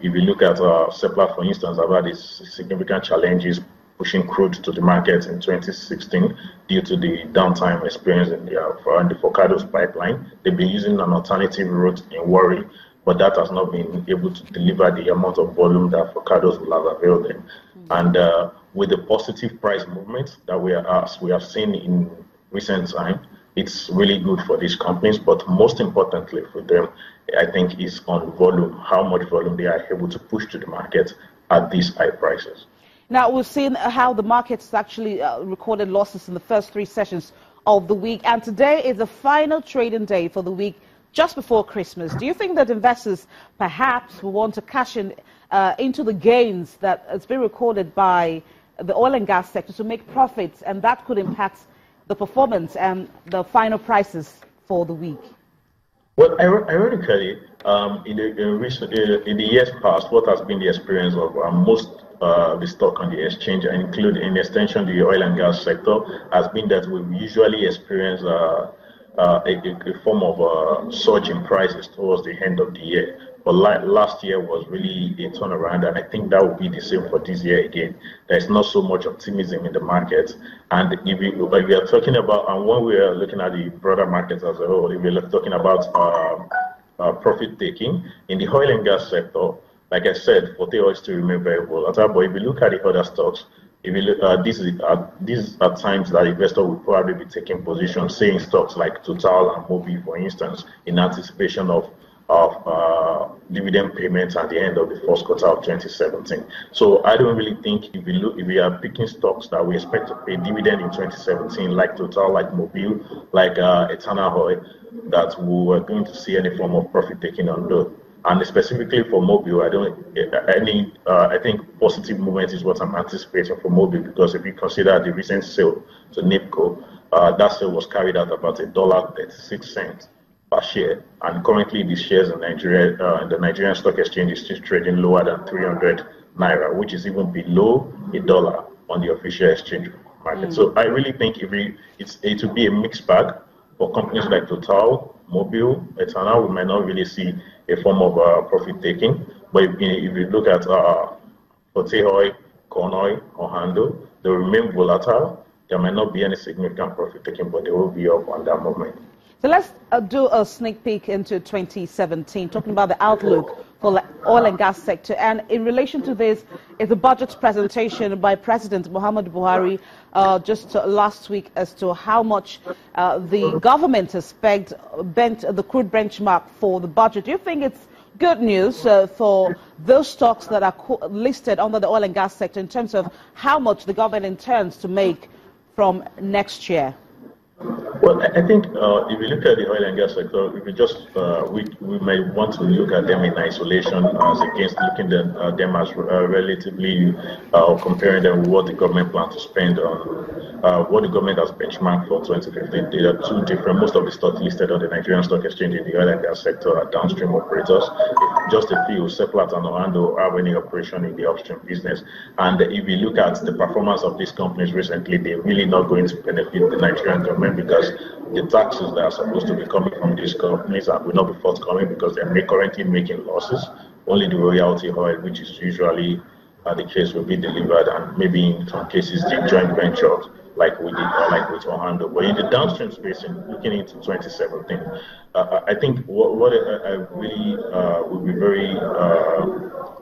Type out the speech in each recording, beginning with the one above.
if you look at Seplat, for instance, have had significant challenges pushing crude to the market in 2016 due to the downtime experienced in the Forcados pipeline. They've been using an alternative route in Warri, but that has not been able to deliver the amount of volume that Forcados will have availed them. And with the positive price movement that we have seen in recent time, it's really good for these companies, but most importantly for them, I think, is on volume, how much volume they are able to push to the market at these high prices. Now, we've seen how the markets actually recorded losses in the first 3 sessions of the week, and today is the final trading day for the week just before Christmas. Do you think that investors perhaps will want to cash in into the gains that has been recorded by the oil and gas sector to make profits, and that could impact the performance and the final prices for the week? Well, ironically, in the years past, what has been the experience of most the stock on the exchange, and include in extension the oil and gas sector, has been that we usually experience a form of surge in prices towards the end of the year. But last year was really a turnaround, and I think that will be the same for this year again. There's not so much optimism in the market, and if we are talking about, and when we are looking at the broader market as a whole, if we're talking about profit taking in the oil and gas sector, like I said, Forte oil still remain very volatile. But if you look at the other stocks, if you look, these are times that investor will probably be taking positions, saying stocks like Total and Mobil, for instance, in anticipation of dividend payments at the end of the first quarter of 2017. So I don't really think if we are picking stocks that we expect to pay dividend in 2017, like Total, like Mobil, like Eternal Oil, that we are going to see any form of profit taking on those. And specifically for Mobil, I think positive movement is what I'm anticipating for Mobil, because if you consider the recent sale to NIPCO, that sale was carried out about $1.36 per share, and currently the shares in Nigeria, the Nigerian Stock Exchange, is still trading lower than 300 naira, which is even below $1 on the official exchange market. So I really think it will be a mixed bag for companies like Total, Mobil, Eternal. We might not really see a form of profit taking, but if you look at Forte Oil, Corn Oil, or Handle, they remain volatile. There might not be any significant profit taking, but they will be up on that moment. So let's do a sneak peek into 2017, talking about the outlook for the oil and gas sector. And in relation to this is the budget presentation by President Muhammadu Buhari just last week as to how much the government has bent the crude benchmark for the budget. Do you think it's good news for those stocks that are listed under the oil and gas sector in terms of how much the government intends to make from next year? Well, I think if you look at the oil and gas sector, if we just we may want to look at them in isolation as against looking at them as relatively comparing them with what the government plans to spend on what the government has benchmarked for 2015. They are two different. Most of the stocks listed on the Nigerian Stock Exchange in the oil and gas sector are downstream operators. Just a few, Seplat and Oando, have any operation in the upstream business. And if you look at the performance of these companies recently, they're really not going to benefit the Nigerian government, because the taxes that are supposed to be coming from these companies will not be forthcoming, because they're currently making losses. Only the royalty oil, which is usually the case, will be delivered, and maybe in some cases the joint ventures like we did, like with Ohando. But in the downstream space, in looking into 2017, I think what I really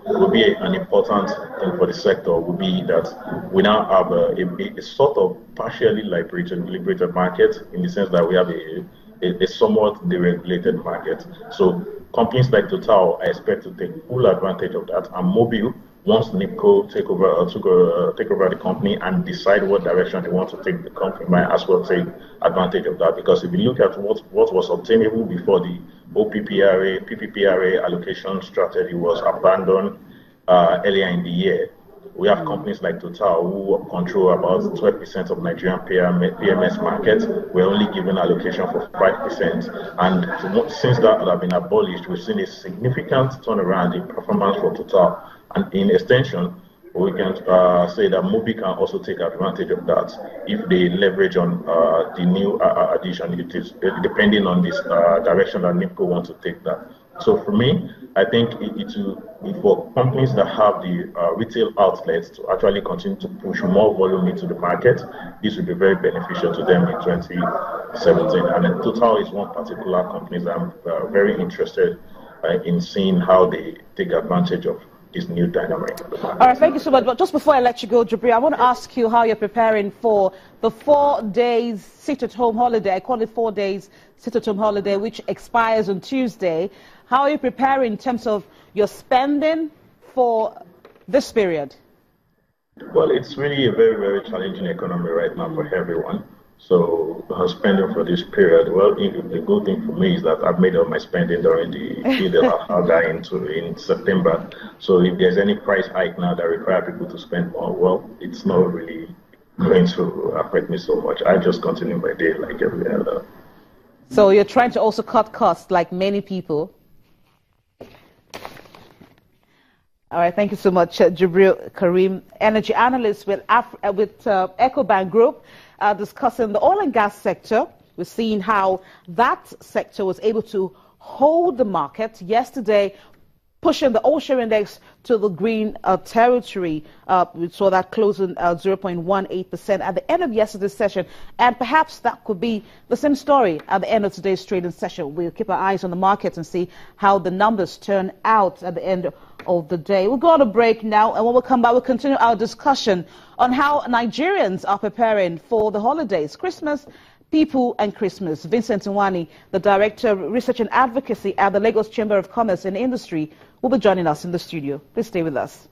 would be an important thing for the sector would be that we now have a sort of partially liberated market, in the sense that we have a somewhat deregulated market. So companies like Total, I expect to take full advantage of that, and Mobil, once NIPCO take over the company and decide what direction they want to take the company, might as well take advantage of that. Because if you look at what was obtainable before the PPPRA allocation strategy was abandoned earlier in the year, we have companies like Total who control about 12% of Nigerian PMS market. We're only given allocation for 5%. And since that had been abolished, we've seen a significant turnaround in performance for Total. And in extension, we can say that Mobil can also take advantage of that if they leverage on the new addition. It is depending on this direction that NIPCO wants to take that. So for me, I think for companies that have the retail outlets to actually continue to push more volume into the market, this will be very beneficial to them in 2017. And then Total is one particular company that I'm very interested in seeing how they take advantage of this new dynamic. All right, thank you so much. But just before I let you go, Jubril, I want to ask you how you're preparing for the 4 days sit-at-home holiday. I call it 4 days sit-at-home holiday, which expires on Tuesday. How are you preparing in terms of your spending for this period? Well, it's really a very, very challenging economy right now for everyone. So spending for this period, well, the good thing for me is that I've made all my spending during the Eid al-Adha in September. So if there's any price hike now that require people to spend more, well, it's not really going to affect me so much. I just continue my day like every other. So you're trying to also cut costs like many people. All right, thank you so much, Jubril Karim, energy analyst with Ecobank Group, discussing the oil and gas sector. We're seeing how that sector was able to hold the market yesterday, pushing the All-Share Index to the green territory. We saw that closing 0.18% at the end of yesterday's session, and perhaps that could be the same story at the end of today's trading session. We'll keep our eyes on the markets and see how the numbers turn out at the end of the day. We'll go on a break now, and when we come back, we'll continue our discussion on how Nigerians are preparing for the holidays, Christmas, people and Christmas. Vincent Nwani, the Director of Research and Advocacy at the Lagos Chamber of Commerce and Industry, will be joining us in the studio. Please stay with us.